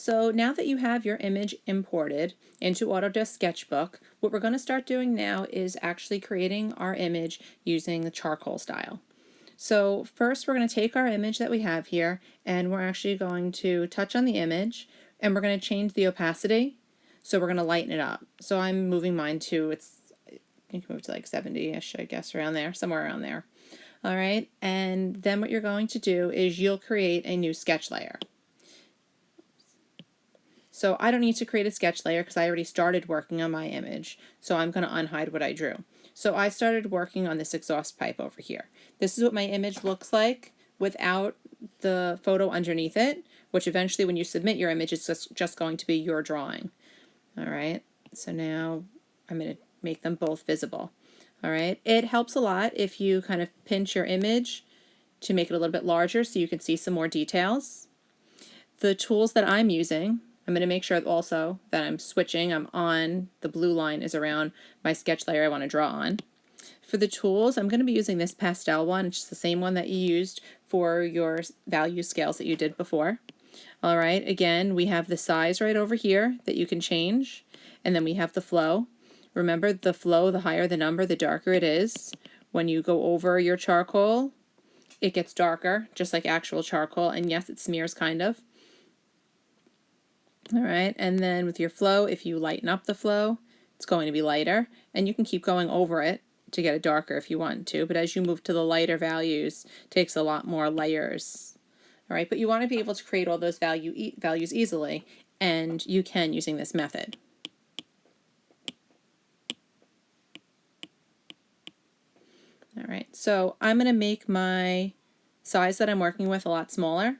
So now that you have your image imported into Autodesk Sketchbook, what we're going to start doing now is actually creating our image using the charcoal style. So first we're going to take our image that we have here and we're actually going to touch on the image and we're going to change the opacity. So we're going to lighten it up. So I'm moving mine to, you can move to like 70-ish, I guess, around there, somewhere around there. All right, and then what you're going to do is you'll create a new sketch layer. So I don't need to create a sketch layer because I already started working on my image. So I'm going to unhide what I drew. So I started working on this exhaust pipe over here. This is what my image looks like without the photo underneath it, which eventually when you submit your image, it's just going to be your drawing. All right, so now I'm going to make them both visible. All right, it helps a lot if you kind of pinch your image to make it a little bit larger so you can see some more details. The tools that I'm using, I'm going to make sure also that I'm switching. I'm on, the blue line is around my sketch layer I want to draw on. For the tools, I'm going to be using this pastel one. It's just the same one that you used for your value scales that you did before. All right, again, we have the size right over here that you can change, and then we have the flow. Remember, the flow, the higher the number, the darker it is. When you go over your charcoal, it gets darker, just like actual charcoal, and yes, it smears kind of. All right, and then with your flow, if you lighten up the flow, it's going to be lighter, and you can keep going over it to get it darker if you want to, but as you move to the lighter values, it takes a lot more layers. All right, but you want to be able to create all those values easily, and you can using this method. All right, so I'm going to make my size that I'm working with a lot smaller.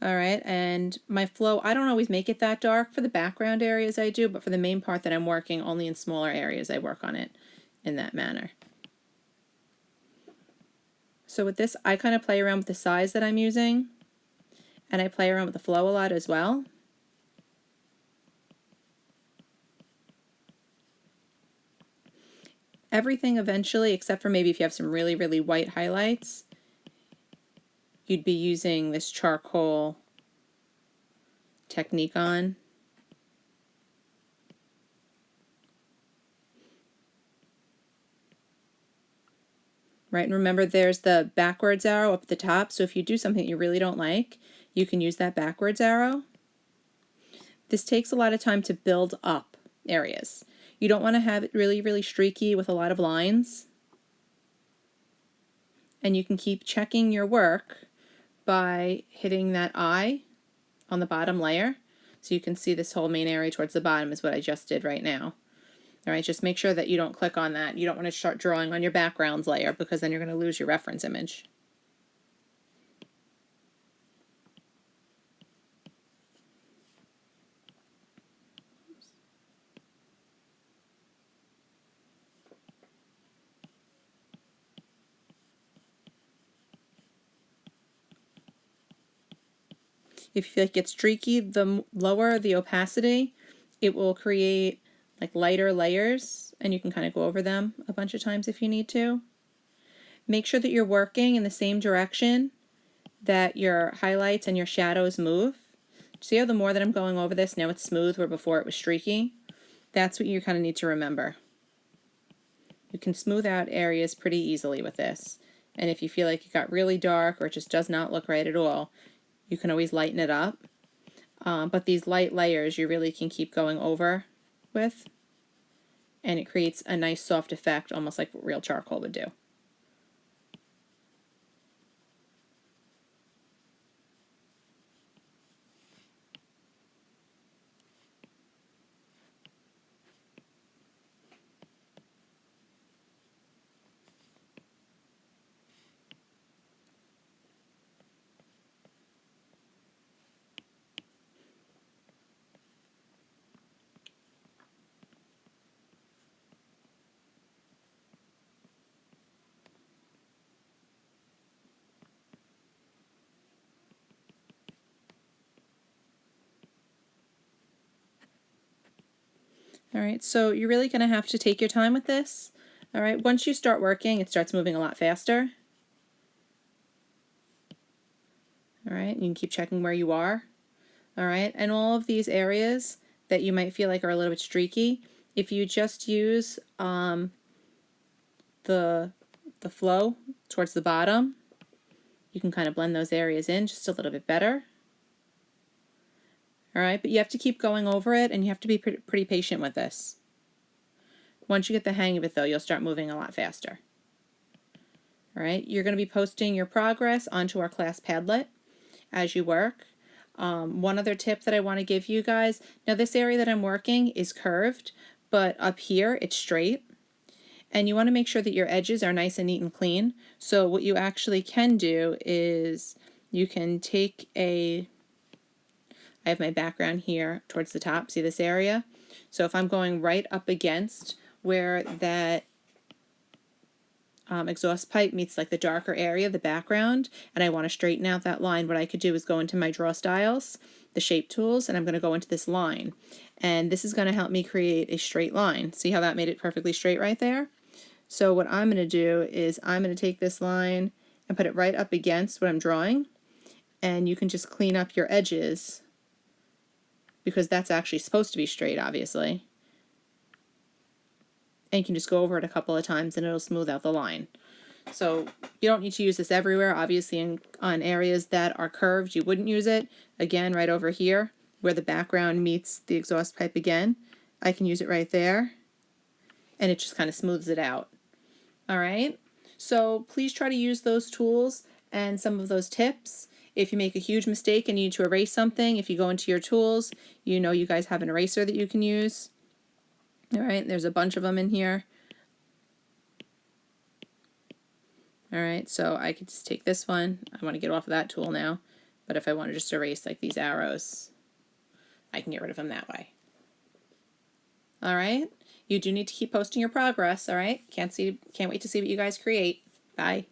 All right, and my flow, I don't always make it that dark. For the background areas I do, but for the main part that I'm working, only in smaller areas I work on it in that manner. So with this, I kind of play around with the size that I'm using, and I play around with the flow a lot as well. Everything eventually, except for maybe if you have some really, really white highlights, you'd be using this charcoal technique on. Right, and remember there's the backwards arrow up at the top, so if you do something you really don't like, you can use that backwards arrow. This takes a lot of time to build up areas. You don't want to have it really, really streaky with a lot of lines. And you can keep checking your work by hitting that eye on the bottom layer. So you can see this whole main area towards the bottom is what I just did right now. All right, just make sure that you don't click on that. You don't want to start drawing on your backgrounds layer because then you're going to lose your reference image. If you feel like it gets streaky, the lower the opacity, it will create like lighter layers, and you can kind of go over them a bunch of times if you need to. Make sure that you're working in the same direction that your highlights and your shadows move. See how the more that I'm going over this, now it's smooth where before it was streaky? That's what you kind of need to remember. You can smooth out areas pretty easily with this. And if you feel like it got really dark or it just does not look right at all, you can always lighten it up. But these light layers you really can keep going over with, and it creates a nice soft effect, almost like what real charcoal would do. All right, so you're really going to have to take your time with this. All right, once you start working, it starts moving a lot faster. All right, you can keep checking where you are. All right, and all of these areas that you might feel like are a little bit streaky, if you just use the flow towards the bottom, you can kind of blend those areas in just a little bit better. All right, but you have to keep going over it, and you have to be pretty patient with this. Once you get the hang of it, though, you'll start moving a lot faster. All right, you're going to be posting your progress onto our class Padlet as you work. One other tip that I want to give you guys, now this area that I'm working is curved, but up here it's straight. And you want to make sure that your edges are nice and neat and clean. So what you actually can do is you can take I have my background here towards the top, see this area? So if I'm going right up against where that exhaust pipe meets like the darker area, the background, and I want to straighten out that line, what I could do is go into my draw styles, the shape tools, and I'm going to go into this line. And this is going to help me create a straight line. See how that made it perfectly straight right there? So what I'm going to do is I'm going to take this line and put it right up against what I'm drawing, and you can just clean up your edges because that's actually supposed to be straight, obviously. And you can just go over it a couple of times and it'll smooth out the line. So you don't need to use this everywhere. Obviously on areas that are curved you wouldn't use it. Again, right over here where the background meets the exhaust pipe again, I can use it right there and it just kind of smooths it out. Alright, so please try to use those tools and some of those tips. If you make a huge mistake and you need to erase something, if you go into your tools, you know you guys have an eraser that you can use. Alright, there's a bunch of them in here. Alright, so I could just take this one. I want to get off of that tool now. But if I want to just erase like these arrows, I can get rid of them that way. Alright, you do need to keep posting your progress, alright? Can't wait to see what you guys create. Bye.